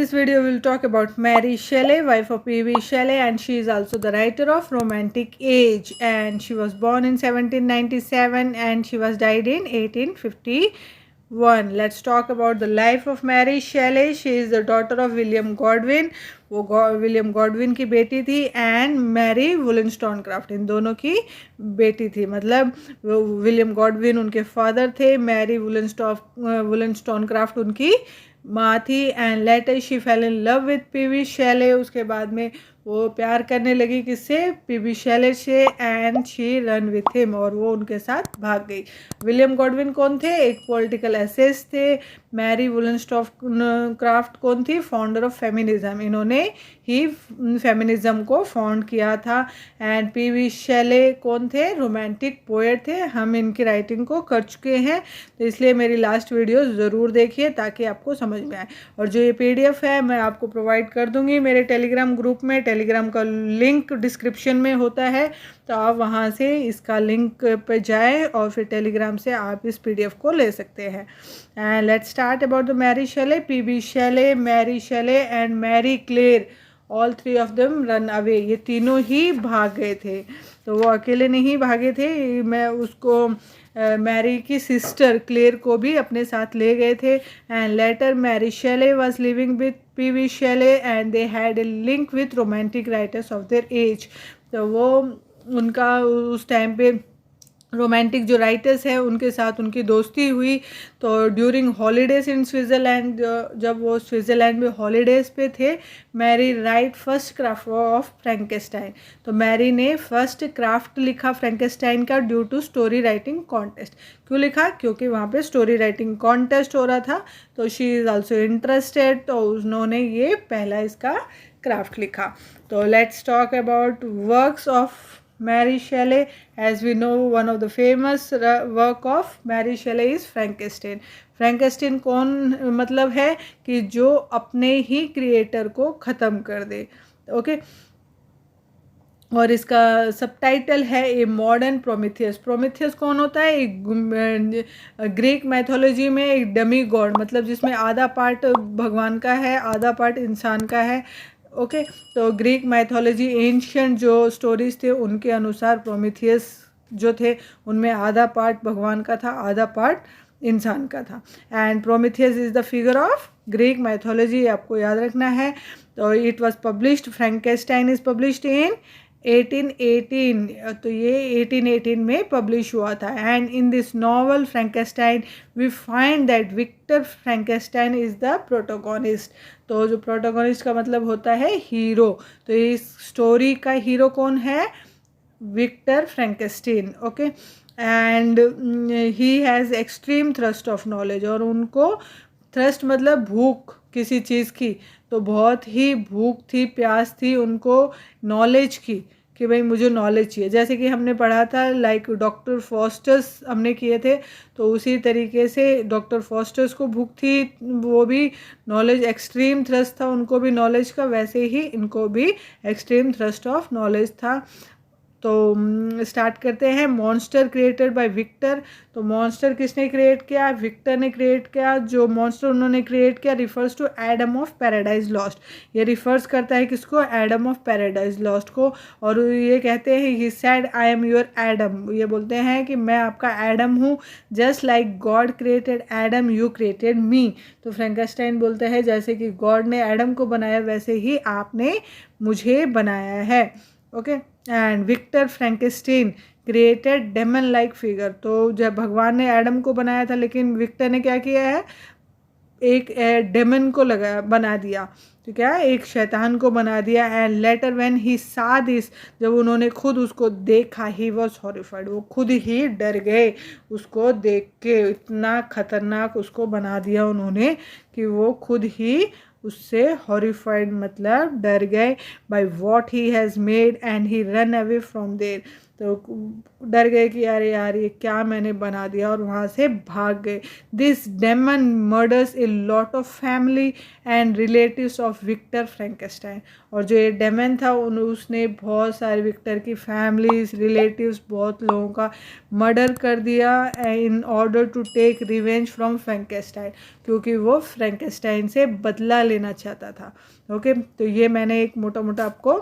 this video we'll talk about Mary Shelley, wife of P.B. Shelley, and she is also the writer of Romantic Age, and she was born in 1797 and she was died in 1851. Let's talk about the life of Mary Shelley. She is the daughter of William Godwin. वो William Godwin की बेटी थी and Mary वुलस्टोनक्राफ्ट, इन दोनों की बेटी थी। मतलब William Godwin उनके फादर थे, मैरी वुलस्टोनक्राफ्ट उनकी माँ थी। And later she fell in love with PB Shelley. उसके बाद में वो प्यार करने लगी किससे? पीबी शैले से। And she run with him, और वो उनके साथ भाग गई। विलियम गॉडविन कौन थे? एक पॉलिटिकल एसेस थे। मैरी वुलस्टोनक्राफ्ट कौन थी? फाउंडर ऑफ फेमिनिज्म, इन्होंने ही फेमिनिज्म को फाउंड किया था। एंड पीबी शैले कौन थे? रोमांटिक पोएट थे। हम इनकी राइटिंग को कर चुके हैं, तो इसलिए मेरी लास्ट वीडियो ज़रूर देखिए ताकि आपको समझ में आए। और जो ये PDF है मैं आपको प्रोवाइड कर दूंगी मेरे टेलीग्राम ग्रुप में। टेलीग्राम का लिंक डिस्क्रिप्शन में होता है, तो आप वहाँ से इसका लिंक पे जाएं और फिर टेलीग्राम से आप इस PDF को ले सकते हैं। And let's start about the Mary Shelley. PB Shelley, Mary Shelley and Mary Claire, all three of them run away. ये तीनों ही भाग गए थे, तो वो अकेले नहीं भागे थे। मैं उसको मैरी की सिस्टर क्लेयर को भी अपने साथ ले गए थे। And later Mary Shelley was living with PB Shelley and they had a link with romantic writers of their age. तो वो उनका उस टाइम पे रोमांटिक जो राइटर्स हैं उनके साथ उनकी दोस्ती हुई। तो ड्यूरिंग हॉलीडेज इन स्विट्ज़रलैंड, जब वो स्विट्ज़रलैंड में हॉलीडेज़ पे थे, Mary write first craft of Frankenstein. तो मैरी ने फर्स्ट क्राफ्ट लिखा फ्रैंकेस्टाइन का due to story writing contest. क्यों लिखा? क्योंकि वहाँ पे स्टोरी राइटिंग कॉन्टेस्ट हो रहा था, तो शी इज़ ऑल्सो इंटरेस्टेड, तो उन्होंने ये पहला इसका क्राफ्ट लिखा। तो let's talk about works of Mary Shelley. As we know, one of the famous work of Mary Shelley is Frankenstein. Frankenstein कौन मतलब है कि जो अपने ही क्रिएटर को ख़त्म कर दे। ओके, और इसका सबटाइटल है ए मॉडर्न प्रोमीथियस। प्रोमीथियस कौन होता है? एक ग्रीक मैथोलॉजी में एक डमी गॉड, मतलब जिसमें आधा पार्ट भगवान का है आधा पार्ट इंसान का है। ओके, तो ग्रीक मैथोलॉजी एंशियंट जो स्टोरीज थे उनके अनुसार प्रोमीथियस जो थे उनमें आधा पार्ट भगवान का था, आधा पार्ट इंसान का था। And Prometheus is the figure of Greek mythology, आपको याद रखना है। तो it was published, Frankenstein is published in 1818, तो ये 1818 में पब्लिश हुआ था। And in this novel Frankenstein we find that Victor Frankenstein is the protagonist. तो जो प्रोटोगोनिस्ट का मतलब होता है हीरो, तो इस स्टोरी का हीरो कौन है? Victor Frankenstein. Okay, and he has extreme thrust of knowledge, और उनको थ्रस्ट मतलब भूख किसी चीज़ की, तो बहुत ही भूख थी, प्यास थी उनको नॉलेज की, कि भाई मुझे नॉलेज चाहिए। जैसे कि हमने पढ़ा था लाइक डॉक्टर फॉस्टर्स हमने किए थे, तो उसी तरीके से डॉक्टर फॉस्टर्स को भूख थी, वो भी नॉलेज, एक्सट्रीम थ्रस्ट था उनको भी नॉलेज का, वैसे ही इनको भी एक्सट्रीम थ्रस्ट ऑफ नॉलेज था। तो स्टार्ट करते हैं। Monster created by Victor. तो मॉन्स्टर किसने क्रिएट किया? विक्टर ने क्रिएट किया। जो मॉन्स्टर उन्होंने क्रिएट किया refers to Adam of Paradise Lost. ये रिफर्स करता है किसको? एडम ऑफ पैराडाइज लॉस्ट को। और ये कहते हैं he said I am your Adam, ये बोलते हैं कि मैं आपका एडम हूँ। Just like God created Adam you created मी। तो फ्रैंकेस्टाइन बोलते हैं जैसे कि गॉड ने एडम को बनाया वैसे ही आपने मुझे बनाया है। Okay, and Victor Frankenstein created demon like figure. तो जब भगवान ने एडम को बनाया था, लेकिन विक्टर ने क्या किया है? एक डेमन को बना दिया। तो क्या? एक शैतान को बना दिया। एंड लेटर व्हेन ही सा दिस, जब उन्होंने खुद उसको देखा, ही वॉज हॉरिफाइड, वो खुद ही डर गए उसको देख के। इतना खतरनाक उसको बना दिया उन्होंने कि वो खुद ही उससे हॉरिफाइड मतलब डर गए। By what he has made and he run away from there. तो डर गए कि अरे यार ये क्या मैंने बना दिया, और वहाँ से भाग गए। This demon murders a lot of family and relatives of Victor Frankenstein. और जो ये डेमन था उसने बहुत सारे विक्टर की फैमिलीज, रिलेटिव्स, बहुत लोगों का मर्डर कर दिया in order to take revenge from Frankenstein, क्योंकि वो फ्रैंकेस्टाइन से बदला लेना चाहता था। ओके, तो ये मैंने एक मोटा मोटा आपको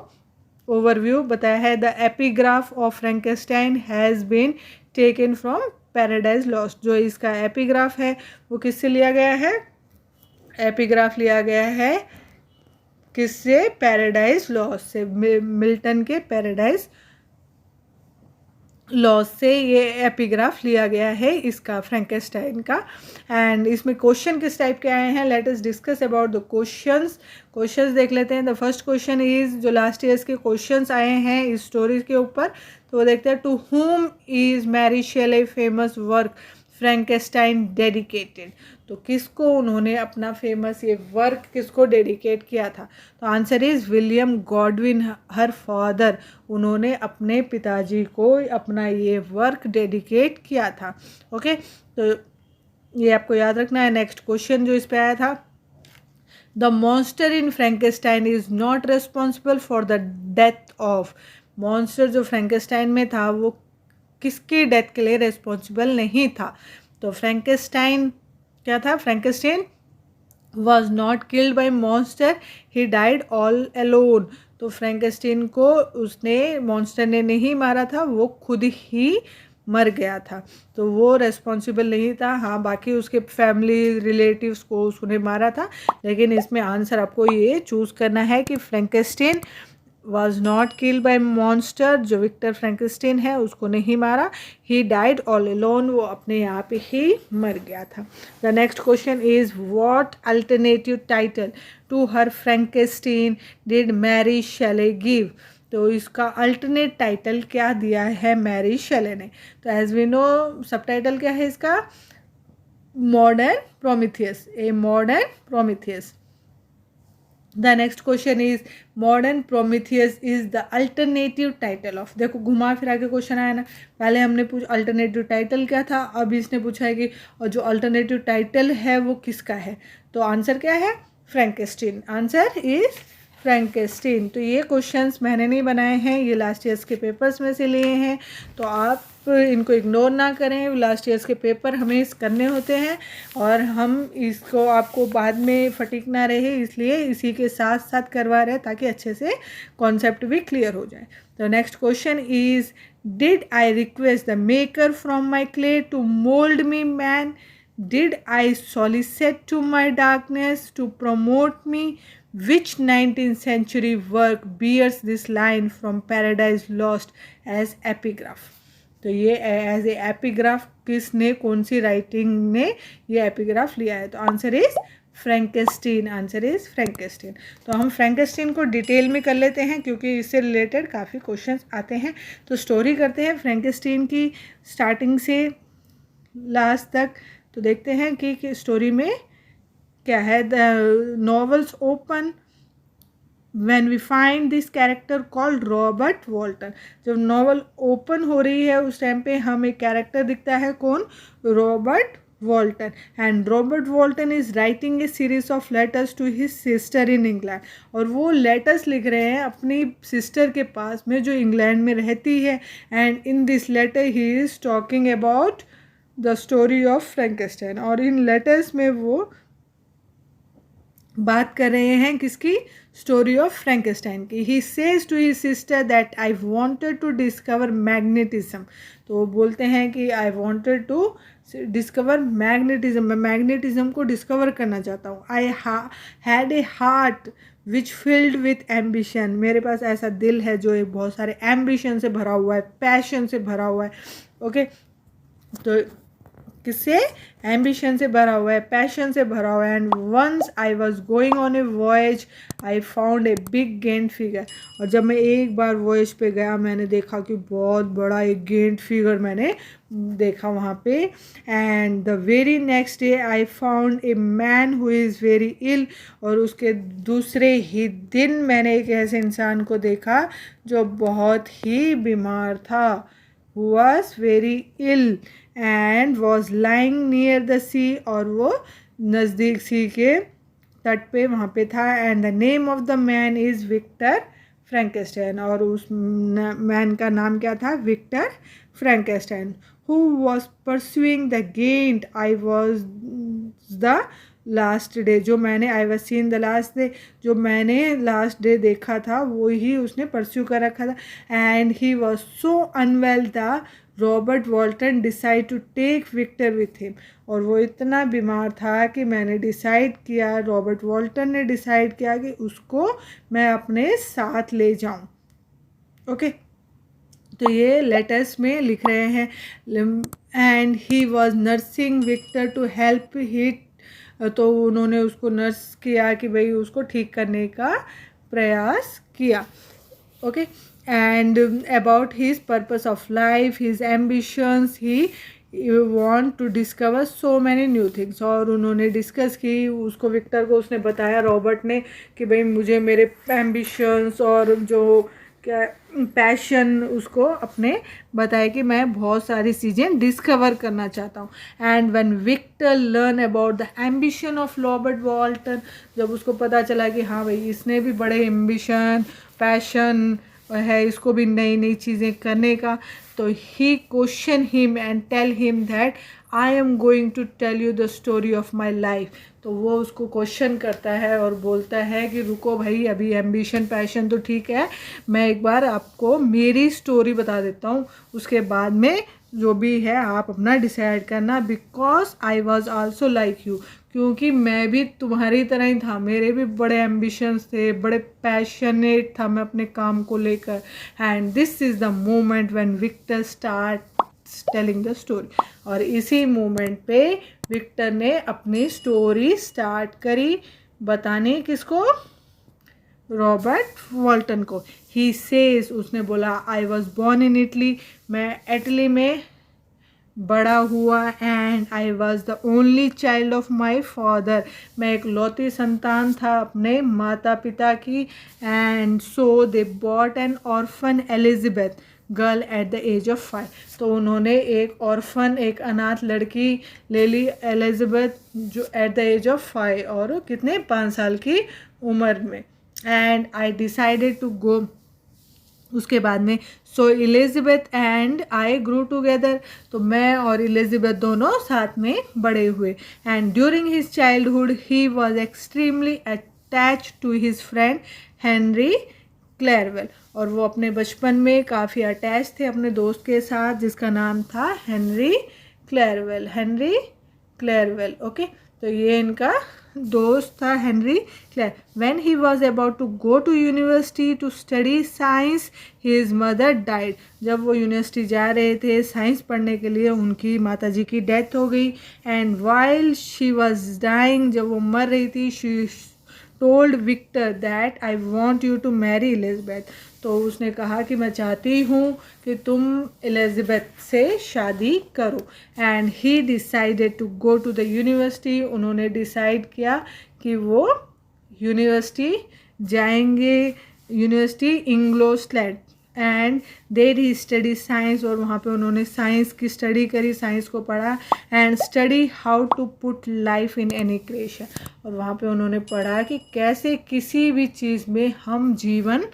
ओवरव्यू बताया है। The epigraph of Frankenstein has been taken from Paradise Lost. जो इसका एपिग्राफ है वो किससे लिया गया है? एपिग्राफ लिया गया है किससे? पैराडाइज लॉस्ट से, मिल्टन के पैराडाइज लॉस से ये एपिग्राफ लिया गया है इसका, फ्रैंकेस्टाइन का। एंड इसमें क्वेश्चन किस टाइप के आए हैं, let us discuss about the questions. Questions देख लेते हैं। द फर्स्ट क्वेश्चन इज, जो लास्ट ईयर्स के क्वेश्चंस आए हैं इस स्टोरी के ऊपर, तो वो देखते हैं। To whom is Mary Shelley famous work Frankenstein dedicated. तो किसको उन्होंने अपना फेमस ये वर्क किसको डेडिकेट किया था? तो answer is William Godwin, her father. उन्होंने अपने पिताजी को अपना ये वर्क डेडिकेट किया था। ओके, तो ये आपको याद रखना है। नेक्स्ट क्वेश्चन जो इस पे आया था, the monster in Frankenstein is not responsible for the death of. Monster जो फ्रैंकेस्टाइन में था वो किसकी डेथ के लिए रिस्पॉन्सिबल नहीं था? तो फ्रैंकेस्टाइन क्या था? Frankenstein was not killed by monster, he died all alone. तो फ्रैंकेस्टाइन को उसने मॉन्स्टर ने नहीं मारा था, वो खुद ही मर गया था, तो वो रेस्पॉन्सिबल नहीं था। हाँ, बाकी उसके फैमिली रिलेटिव्स को उसने मारा था, लेकिन इसमें आंसर आपको ये चूज़ करना है कि Frankenstein was not killed by monster. जो विक्टर फ्रैंकेस्टाइन है उसको नहीं मारा, ही डाइड ऑल अलोन, वो अपने आप ही मर गया था। The next question is, what alternative title to her Frankenstein did Mary Shelley give. तो इसका अल्टरनेट टाइटल क्या दिया है मैरी शेले ने? तो एज वी नो सबटाइटल क्या है इसका? Modern Prometheus, a modern Prometheus. The next question is, modern Prometheus is the alternative title of. देखो घुमा फिरा के क्वेश्चन आया ना, पहले हमने पूछा अल्टरनेटिव टाइटल क्या था, अब इसने पूछा है कि और जो अल्टरनेटिव टाइटल है वो किसका है? तो आंसर क्या है? फ्रैंकेस्टाइन। Answer is Frankenstein. तो ये क्वेश्चंस मैंने नहीं बनाए हैं, ये लास्ट ईयर्स के पेपर्स में से लिए हैं, तो आप इनको इग्नोर ना करें। लास्ट ईयर्स के पेपर हमें करने होते हैं और हम इसको आपको बाद में फटीक ना रहे, इसलिए इसी के साथ साथ करवा रहे हैं ताकि अच्छे से कॉन्सेप्ट भी क्लियर हो जाए। तो next question is, did I request the maker from my clay to mould me man? Did I solicit to my darkness to promote me? Which 19th century work bears this line from Paradise Lost as epigraph? तो ये as a epigraph किसने, कौन सी writing ने ये epigraph लिया है? तो answer is Frankenstein. Answer is Frankenstein. तो हम फ्रैंकेस्टाइन को डिटेल में कर लेते हैं क्योंकि इससे रिलेटेड काफ़ी क्वेश्चंस आते हैं। तो स्टोरी करते हैं फ्रैंकेस्टाइन की स्टार्टिंग से लास्ट तक। तो देखते हैं कि स्टोरी में क्या है। The novels open when we find this character called Robert Walton. जब नॉवल ओपन हो रही है उस टाइम पे हमें कैरेक्टर दिखता है, कौन? Robert Walton. And Robert Walton is writing a series of letters to his sister in England. और वो लेटर्स लिख रहे हैं अपनी सिस्टर के पास में जो इंग्लैंड में रहती है। And in this letter he is talking about the story of Frankenstein. और इन लेटर्स में वो बात कर रहे हैं किसकी? स्टोरी ऑफ फ्रैंकेस्टाइन की। He says to his sister that I wanted to discover magnetism. तो वो बोलते हैं कि I wanted to discover magnetism, मैं मैग्नेटिज्म को डिस्कवर करना चाहता हूँ। I had a heart which filled with ambition. मेरे पास ऐसा दिल है जो एक बहुत सारे एम्बिशन से भरा हुआ है, पैशन से भरा हुआ है। ओके, तो किससे? एम्बिशन से भरा हुआ है, पैशन से भरा हुआ है। And once I was going on a voyage I found a big giant figure. और जब मैं एक बार वॉयज पे गया मैंने देखा कि बहुत बड़ा एक गेंट फिगर मैंने देखा वहाँ पे। And the very next day I found a man who is very ill. और उसके दूसरे ही दिन मैंने एक ऐसे इंसान को देखा जो बहुत ही बीमार था, who was very ill and was lying near the sea। और वो नज़दीक सी के तट पे वहाँ पे था। And the name of the man is Victor Frankenstein. और उस मैन का नाम क्या था? Victor Frankenstein. Who was pursuing the giant I was the last day. जो मैंने I was seen the last day, जो मैंने लास्ट डे देखा था वो ही उसने परस्यू कर रखा था। And he was so unwell the Robert Walton decide to take Victor with him. और वो इतना बीमार था कि मैंने डिसाइड किया, रॉबर्ट वॉल्टन ने डिसाइड किया कि उसको मैं अपने साथ ले जाऊं। ओके, तो ये लेटर्स में लिख रहे हैं। And he was nursing Victor to help hit. तो उन्होंने उसको नर्स किया कि भाई उसको ठीक करने का प्रयास किया। Okay, and about his purpose of life, his ambitions, he want to discover so many new things. और उन्होंने डिस्कस की, उसको विक्टर को उसने बताया, रॉबर्ट ने, कि भाई मुझे मेरे एम्बिशंस और जो क्या पैशन उसको अपने बताया कि मैं बहुत सारी चीज़ें डिस्कवर करना चाहता हूँ। And when Victor learn about the ambition of Robert Walton, जब उसको पता चला कि हाँ भाई इसने भी बड़े एम्बिशन पैशन है, इसको भी नई नई चीज़ें करने का, तो he question him and tell him that I am going to tell you the story of my life. तो वो उसको क्वेश्चन करता है और बोलता है कि रुको भाई, अभी एम्बिशन पैशन तो ठीक है, मैं एक बार आपको मेरी स्टोरी बता देता हूँ, उसके बाद में जो भी है आप अपना डिसाइड करना। Because I was also like you, क्योंकि मैं भी तुम्हारी तरह ही था, मेरे भी बड़े एम्बिशंस थे, बड़े पैशनेट था मैं अपने काम को लेकर। And this is the moment when Victor start telling the story. और इसी मोमेंट पे विक्टर ने अपनी स्टोरी स्टार्ट करी बताने, किसको? रॉबर्ट वॉल्टन को। ही सेज, उसने बोला, I was born in Italy, मैं इटली में बड़ा हुआ। And I was the only child of my father, मैं एक लौती संतान था अपने माता पिता की। And so they bought an orphan Elizabeth girl at the age of 5। तो उन्होंने एक ऑर्फन, एक अनाथ लड़की ले ली, एलिजाबेथ, जो एट द एज ऑफ 5, और कितने 5 साल की उम्र में। And I decided to go, उसके बाद में, so Elizabeth and I grew together, तो मैं और एलिजाबेथ दोनों साथ में बड़े हुए। And during his childhood he was extremely attach to his friend Henry Clerval. और वो अपने बचपन में काफ़ी अटैच थे अपने दोस्त के साथ जिसका नाम था Henry Clerval. Henry Clerval, okay, तो ये इनका दोस्त था Henry Clare. When he was about to go to university to study science his mother died. जब वो यूनिवर्सिटी जा रहे थे साइंस पढ़ने के लिए, उनकी माताजी की डेथ हो गई। And while she was dying, जब वो मर रही थी, she told Victor that I want you to marry Elizabeth. तो उसने कहा कि मैं चाहती हूँ कि तुम एलिजाबेथ से शादी करो। And he decided to go to the university, उन्होंने डिसाइड किया कि वो यूनिवर्सिटी जाएंगे, university Ingolstadt. And there he study science, और वहाँ पे उन्होंने साइंस की स्टडी करी, साइंस को पढ़ा। And study how to put life in any creation, और वहाँ पे उन्होंने पढ़ा कि कैसे किसी भी चीज़ में हम जीवन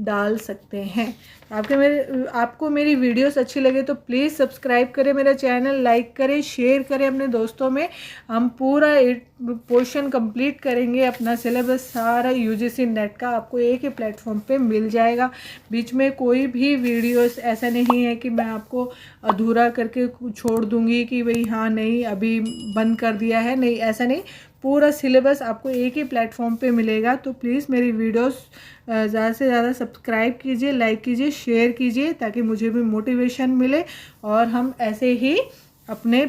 डाल सकते हैं। आपको मेरी वीडियोस अच्छी लगे तो प्लीज़ सब्सक्राइब करें मेरा चैनल, लाइक करें, शेयर करें अपने दोस्तों में। हम पूरा पोर्शन कंप्लीट करेंगे, अपना सिलेबस सारा यूजीसी नेट का आपको एक ही प्लेटफॉर्म पे मिल जाएगा। बीच में कोई भी वीडियोस ऐसा नहीं है कि मैं आपको अधूरा करके छोड़ दूंगी कि भाई हाँ नहीं अभी बंद कर दिया है, नहीं, ऐसा नहीं। पूरा सिलेबस आपको एक ही प्लेटफॉर्म पे मिलेगा। तो प्लीज़ मेरी वीडियोस ज़्यादा से ज़्यादा सब्सक्राइब कीजिए, लाइक कीजिए, शेयर कीजिए, ताकि मुझे भी मोटिवेशन मिले और हम ऐसे ही अपने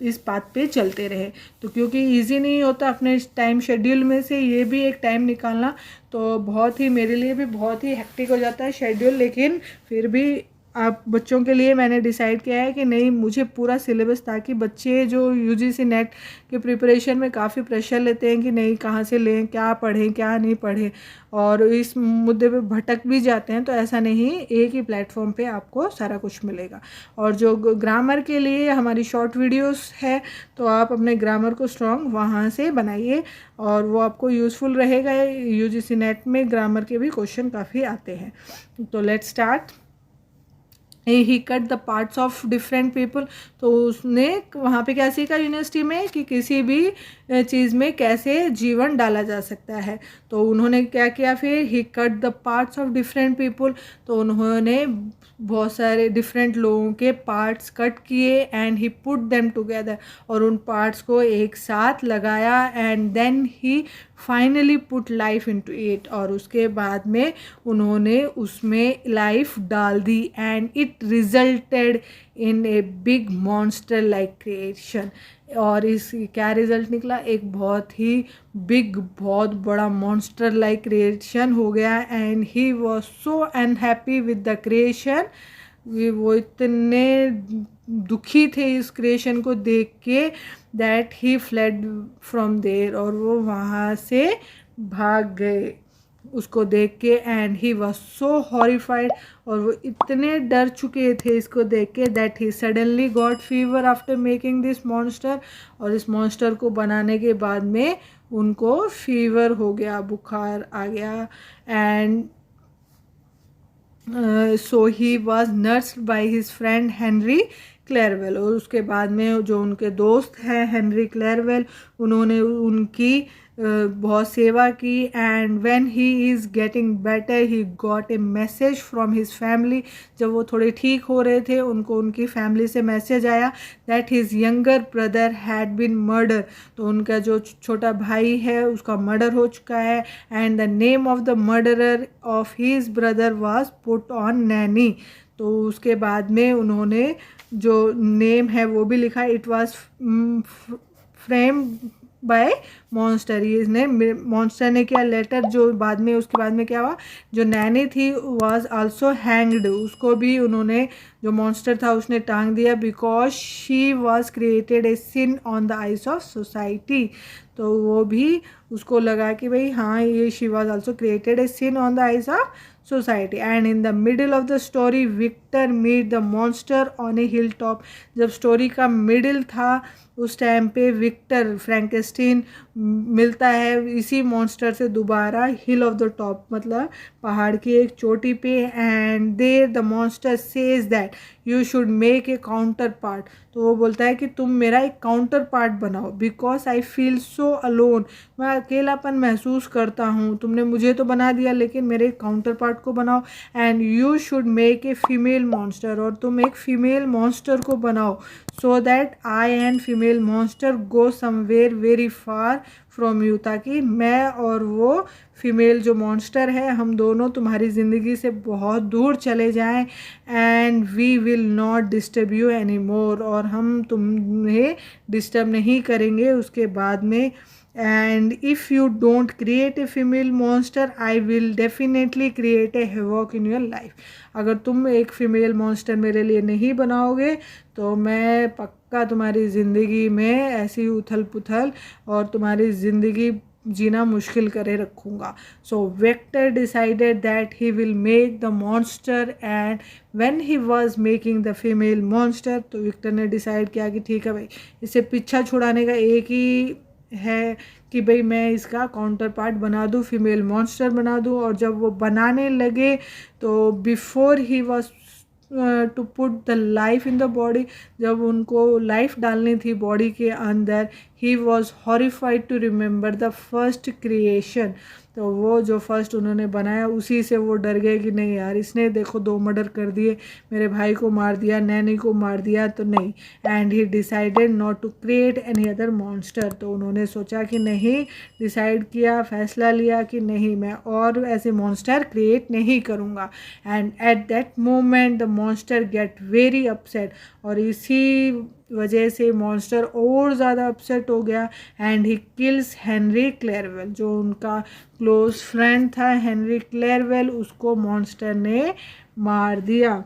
इस पाथ पे चलते रहे। तो क्योंकि इजी नहीं होता अपने टाइम शेड्यूल में से ये भी एक टाइम निकालना, तो बहुत ही मेरे लिए भी बहुत ही हेक्टिक हो जाता है शेड्यूल, लेकिन फिर भी आप बच्चों के लिए मैंने डिसाइड किया है कि नहीं, मुझे पूरा सिलेबस, ताकि बच्चे जो यूजीसी नेट के प्रिपरेशन में काफ़ी प्रेशर लेते हैं कि नहीं कहाँ से लें, क्या पढ़ें क्या नहीं पढ़ें, और इस मुद्दे पे भटक भी जाते हैं, तो ऐसा नहीं, एक ही प्लेटफॉर्म पे आपको सारा कुछ मिलेगा। और जो ग्रामर के लिए हमारी शॉर्ट वीडियोस है, तो आप अपने ग्रामर को स्ट्रॉन्ग वहाँ से बनाइए और वो आपको यूज़फुल रहेगा। यूजीसी नेट में ग्रामर के भी क्वेश्चन काफ़ी आते हैं। तो let's start. He cut the parts of different people. तो उसने वहाँ पे क्या सीखा यूनिवर्सिटी में कि किसी भी चीज़ में कैसे जीवन डाला जा सकता है। तो उन्होंने क्या किया फिर, he cut the parts of different people. तो उन्होंने बहुत सारे डिफरेंट लोगों के पार्ट्स कट किए and he put them together, और उन पार्ट्स को एक साथ लगाया, and then he finally put life into it, और उसके बाद में उन्होंने उसमें लाइफ डाल दी, and it resulted in a big monster like creation. और इस क्या रिजल्ट निकला, एक बहुत ही बिग, बहुत बड़ा मॉन्स्टर लाइक क्रिएशन हो गया। And he was so unhappy with the creation, वो इतने दुखी थे इस क्रिएशन को देख के, that he fled from there, और वो वहाँ से भाग गए उसको देख के। And he was so horrified, और वो इतने डर चुके थे इसको देख के, that he suddenly got fever after making this monster, और इस मॉन्स्टर को बनाने के बाद में उनको फीवर हो गया, बुखार आ गया। And so he was nursed by his friend Henry Clerval, और उसके बाद में जो उनके दोस्त हैं हेनरी क्लेरवेल, उन्होंने उनकी बहुत सेवा की। And when he is getting better he got a message from his family, जब वो थोड़े ठीक हो रहे थे उनको उनकी फैमिली से मैसेज आया that his younger brother had been murder, तो उनका जो छोटा भाई है उसका मर्डर हो चुका है। And the name of the murderer of his brother was put on Naini, तो उसके बाद में उन्होंने जो नेम है वो भी लिखा, it was frame by monster. इसने मॉन्स्टर ने किया लेटर, जो बाद में उसके बाद में क्या हुआ, जो नैनी थी वाज आल्सो हैंग्ड, उसको भी उन्होंने, जो मॉन्स्टर था उसने टांग दिया, because she was created a sin on the eyes of society. तो वो भी उसको लगा कि भाई हाँ, ये she was also created a sin on the eyes of society. And in the middle of the story Victor meet the monster on a hill top, जब स्टोरी का मिडिल था उस टाइम पे विक्टर फ्रैंकेस्टीन मिलता है इसी मॉन्स्टर से दोबारा हिल ऑफ द टॉप, मतलब पहाड़ की एक चोटी पे। And there the monster says that you should make a counterpart, तो वो बोलता है कि तुम मेरा एक काउंटर पार्ट बनाओ, because I feel so alone, मैं अकेलापन महसूस करता हूँ, तुमने मुझे तो बना दिया लेकिन मेरे काउंटर पार्ट को बनाओ। And you should make A female monster, और तुम एक फीमेल मॉन्स्टर को बनाओ, so that I and female monster go somewhere very far from you, ताकि मैं और वो फीमेल जो मॉन्स्टर है हम दोनों तुम्हारी ज़िंदगी से बहुत दूर चले जाएं। And we will not disturb you any more, और हम तुम्हें डिस्टर्ब नहीं करेंगे उसके बाद में। And if you don't create a female monster I will definitely create a havoc in your life, अगर तुम एक फीमेल मॉन्स्टर मेरे लिए नहीं बनाओगे तो मैं पक्का तुम्हारी ज़िंदगी में ऐसी उथल पुथल और तुम्हारी ज़िंदगी जीना मुश्किल करे रखूँगा। So Victor decided that he will make the monster, and when he was making the female monster, तो विक्टर ने डिसाइड किया कि ठीक है भाई, इससे पीछा छुड़ाने का एक ही है कि भाई मैं इसका काउंटर पार्ट बना दूँ, फीमेल मॉन्स्टर बना दूँ। और जब वो बनाने लगे तो before he was to put the life in the body, जब उनको लाइफ डालनी थी बॉडी के अंदर, he was horrified to remember the first creation, तो वो जो फर्स्ट उन्होंने बनाया उसी से वो डर गए कि नहीं यार, इसने देखो 2 मर्डर कर दिए, मेरे भाई को मार दिया, नैनी को मार दिया, तो नहीं। And he decided not to create any other monster, तो उन्होंने सोचा कि नहीं, डिसाइड किया, फैसला लिया कि नहीं, मैं और ऐसे मॉन्स्टर क्रिएट नहीं करूँगा। And at that moment the monster get very upset, और इसी वजह से मॉन्स्टर और ज़्यादा अपसेट हो गया एंड ही किल्स हेनरी क्लेरवेल। जो उनका क्लोज फ्रेंड था हेनरी क्लेरवेल, उसको मॉन्स्टर ने मार दिया।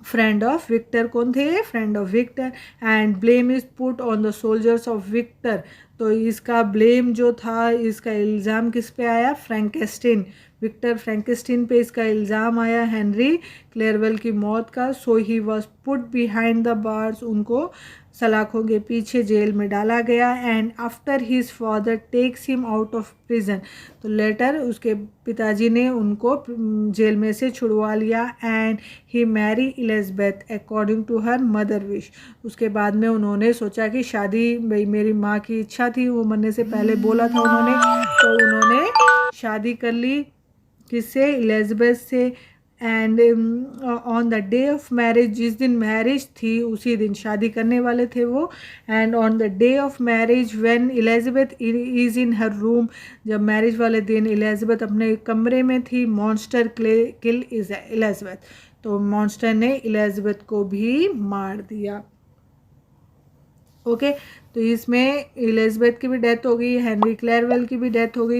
फ्रेंड ऑफ विक्टर कौन थे? Friend of Victor. And blame is put on the soldiers of Victor. तो इसका ब्लेम जो था, इसका इल्ज़ाम किस पे आया? फ्रैंकेस्टीन, विक्टर फ्रैंकेस्टीन पे इसका इल्ज़ाम आया हेनरी क्लेरवेल की मौत का। So he was put behind the bars, उनको सलाखों के पीछे जेल में डाला गया। And after his father takes him out of prison, तो लेटर उसके पिताजी ने उनको जेल में से छुड़वा लिया। And he marry Elizabeth according to her mother wish, उसके बाद में उन्होंने सोचा कि शादी, भाई मेरी माँ की इच्छा थी, वो मरने से पहले बोला था उन्होंने, तो उन्होंने शादी कर ली किससे? एलिजाबेथ से। And on the day of marriage, जिस दिन मैरिज थी उसी दिन शादी करने वाले थे वो। And on the day of marriage when Elizabeth is in her room, जब मैरिज वाले दिन एलिजाबेथ अपने कमरे में थी, मॉन्स्टर किल इज एलिजाबेथ, तो मॉन्स्टर ने एलिजाबेथ को भी मार दिया। ओके तो इसमें एलिजाबेथ की भी डेथ हो गई, हेनरी क्लेरवेल की भी डेथ हो गई।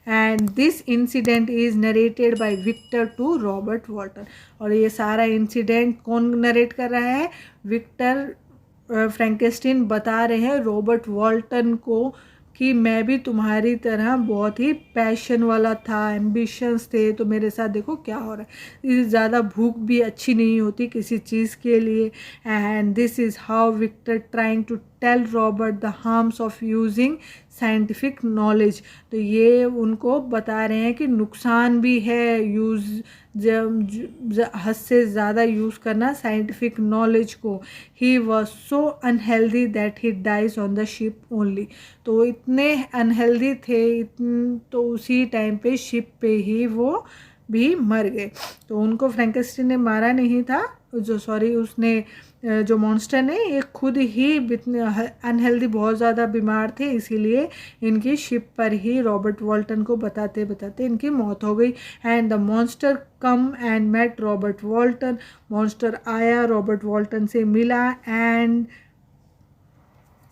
And this incident is narrated by Victor to Robert Walton. और ये सारा इंसिडेंट कौन नरेट कर रहा है? विक्टर फ्रैंकेस्टीन बता रहे हैं रॉबर्ट वॉल्टन को कि मैं भी तुम्हारी तरह बहुत ही पैशन वाला था, एम्बिशंस थे, तो मेरे साथ देखो क्या हो रहा है। ज़्यादा भूख भी अच्छी नहीं होती किसी चीज़ के लिए। And this is how Victor trying to tell Robert the harms of using scientific knowledge. तो ये उनको बता रहे हैं कि नुकसान भी है हद से ज़्यादा यूज़ करना साइंटिफिक नॉलेज को। He was so unhealthy that he dies on the ship only. तो वो इतने अनहेल्दी थे, तो उसी टाइम पे शिप पे ही वो भी मर गए। तो उनको फ्रैंकेस्टीन ने मारा नहीं था, उसने जो मॉन्स्टर ने, ये खुद ही अनहेल्दी बहुत ज़्यादा बीमार थे, इसीलिए इनकी शिप पर ही रॉबर्ट वॉल्टन को बताते बताते इनकी मौत हो गई। And the monster come and met Robert Walton, monster आया रॉबर्ट वॉल्टन से मिला। And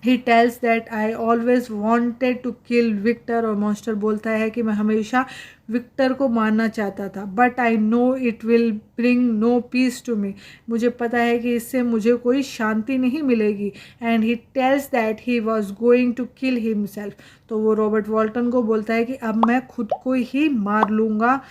he tells that I always wanted to kill Victor, और मॉन्स्टर बोलता है कि मैं हमेशा विक्टर को मारना चाहता था, but I know it will bring no peace to me, मुझे पता है कि इससे मुझे कोई शांति नहीं मिलेगी। And he tells that he was going to kill himself, तो वो रॉबर्ट वॉल्टन को बोलता है कि अब मैं खुद को ही मार लूँगा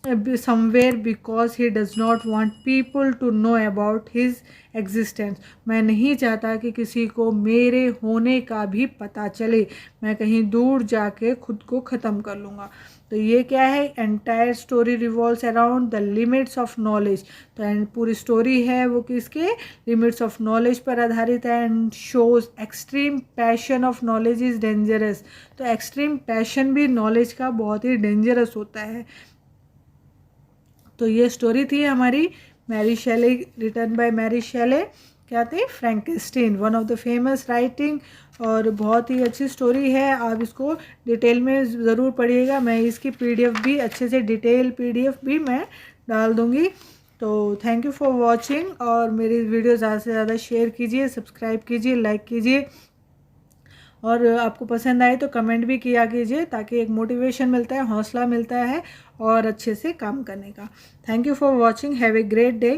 somewhere because he does not want people to know about his existence। मैं नहीं चाहता कि किसी को मेरे होने का भी पता चले, मैं कहीं दूर जाके खुद को ख़त्म कर लूँगा। तो ये क्या है? Entire story revolves around the limits of knowledge. तो पूरी स्टोरी है वो किसके? लिमिट्स ऑफ नॉलेज पर आधारित है। And shows extreme passion of knowledge is dangerous. तो एक्सट्रीम पैशन भी नॉलेज का बहुत ही डेंजरस होता है। तो ये स्टोरी थी हमारी Mary Shelley, written by Mary Shelley. क्या थी? Frankenstein, one of the famous writing, और बहुत ही अच्छी स्टोरी है। आप इसको डिटेल में ज़रूर पढ़िएगा। मैं इसकी PDF भी अच्छे से डिटेल PDF भी मैं डाल दूँगी। तो थैंक यू फॉर वॉचिंग, और मेरी वीडियो ज़्यादा से ज़्यादा शेयर कीजिए, सब्सक्राइब कीजिए, लाइक कीजिए, और आपको पसंद आए तो कमेंट भी किया कीजिए, ताकि एक मोटिवेशन मिलता है, हौसला मिलता है और अच्छे से काम करने का। Thank you for watching, have a great day.